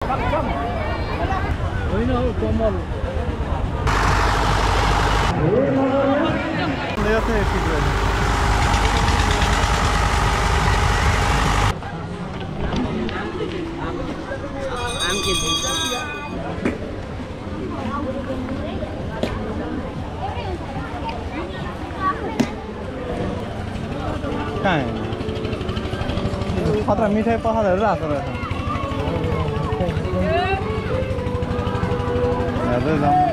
होइन हौ कमल खतरा मिठाई पखालहरू राख्दो रहेछ हेर्दै जाउँ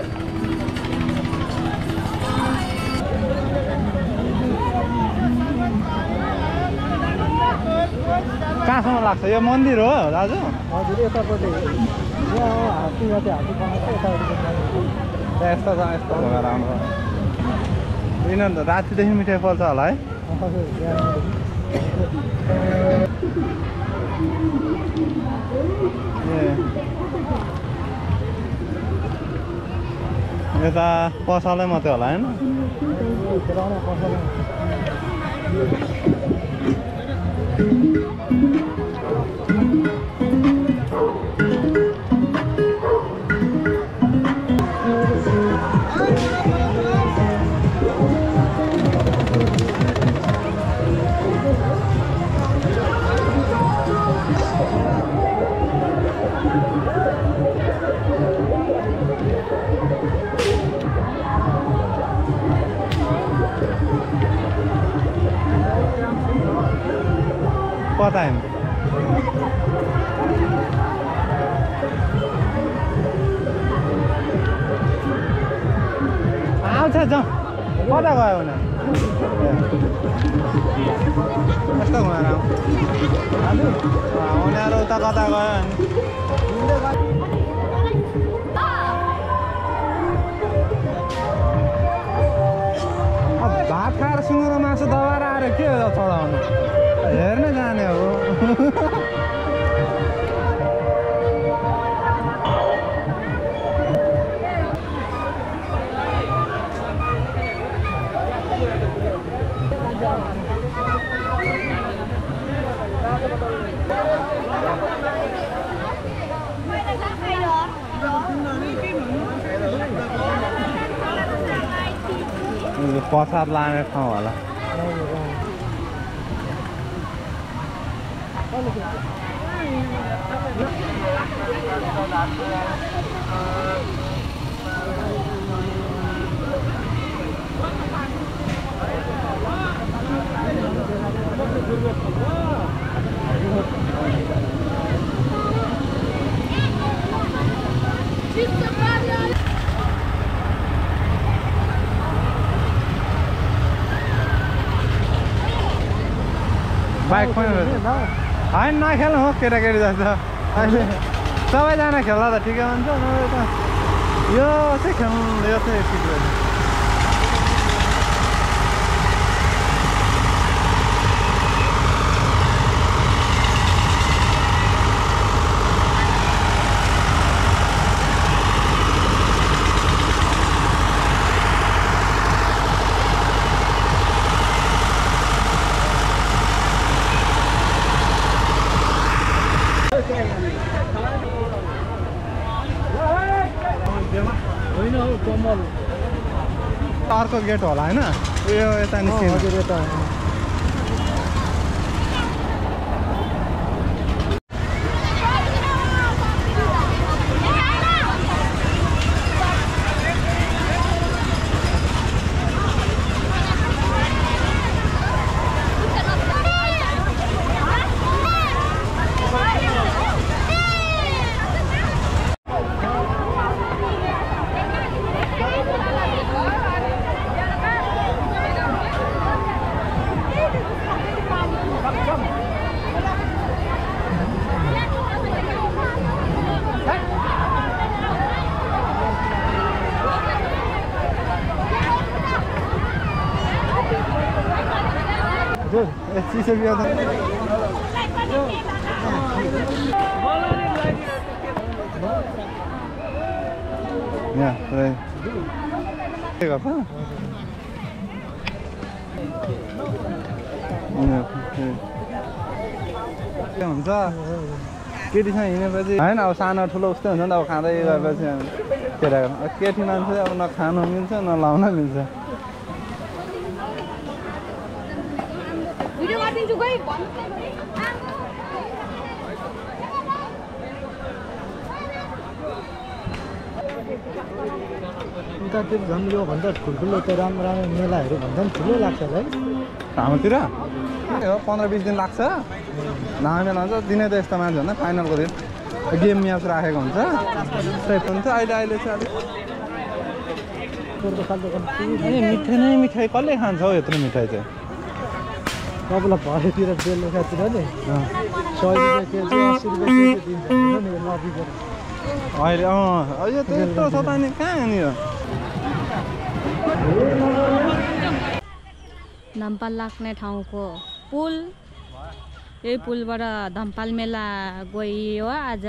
कहाँसम्म लाग्छ यो मन्दिर हो दाजु हजुर यतापट्टि यहाँ हात्ती माथि हात्ती बनाएको यस्तो छ यस्तो भएर आउनु यिनीहरू रातिदेखि मिठाई पर्छ होला है यता पसलै मात्रै होला होइन पता है आउँछ जाउँ कता गयो भने यस्तो घुमेर उनीहरू उता कता गयो भने भात खाएर सुँगुरको मासु दबाएर आएर के हो चढाउनु हेर्न जाने हो प्रसाद लाने ठाउँ होला बाइक पनि होइन नखेल्नु हो केटाकेटी जस्तो अहिले सबैजना खेल्दा त ठिकै हुन्छ नभए त यो चाहिँ खेल्नु यो चाहिँ ठिक रहेछ होइन हौ कमल अर्को गेट होला होइन यो यता निस्किनु हजुर यता शीशे भी आता या हुन्छ केटीसँग हिँडेपछि होइन अब सानो ठुलो उस्तै हुन्छ नि त अब खाँदै गएपछि केटाको केटी मान्छे अब न खानु मिल्छ न लाउन मिल्छ उतातिर झन् यो भन्दा ठुल्ठुलो त्यो राम्रो राम्रो मेलाहरू भन्दा पनि ठुलो लाग्छ है हाम्रोतिर 15-20 दिन लाग्छ लामो मेला हुन्छ दिनै त यस्तो मान्छे भन्दा फाइनलको दिन गेम म्याच राखेको हुन्छ हुन्छ अहिले चाहिँ अलिक मिठाई नै मिठाई कसले खान्छ हौ यत्रो मिठाई चाहिँ तपाईँलाई भरेतिर बेलुकातिर नि 100 रुपियाँ केजी 80 रुपियाँ केजी दिन्छ नि नदीबाट अहिले यो त यत्रो छ त अनि कहाँ नि यो धम्पाल लाग्ने ठाउँको पुल यही पुलबाट धम्पाल मेला गइयो आज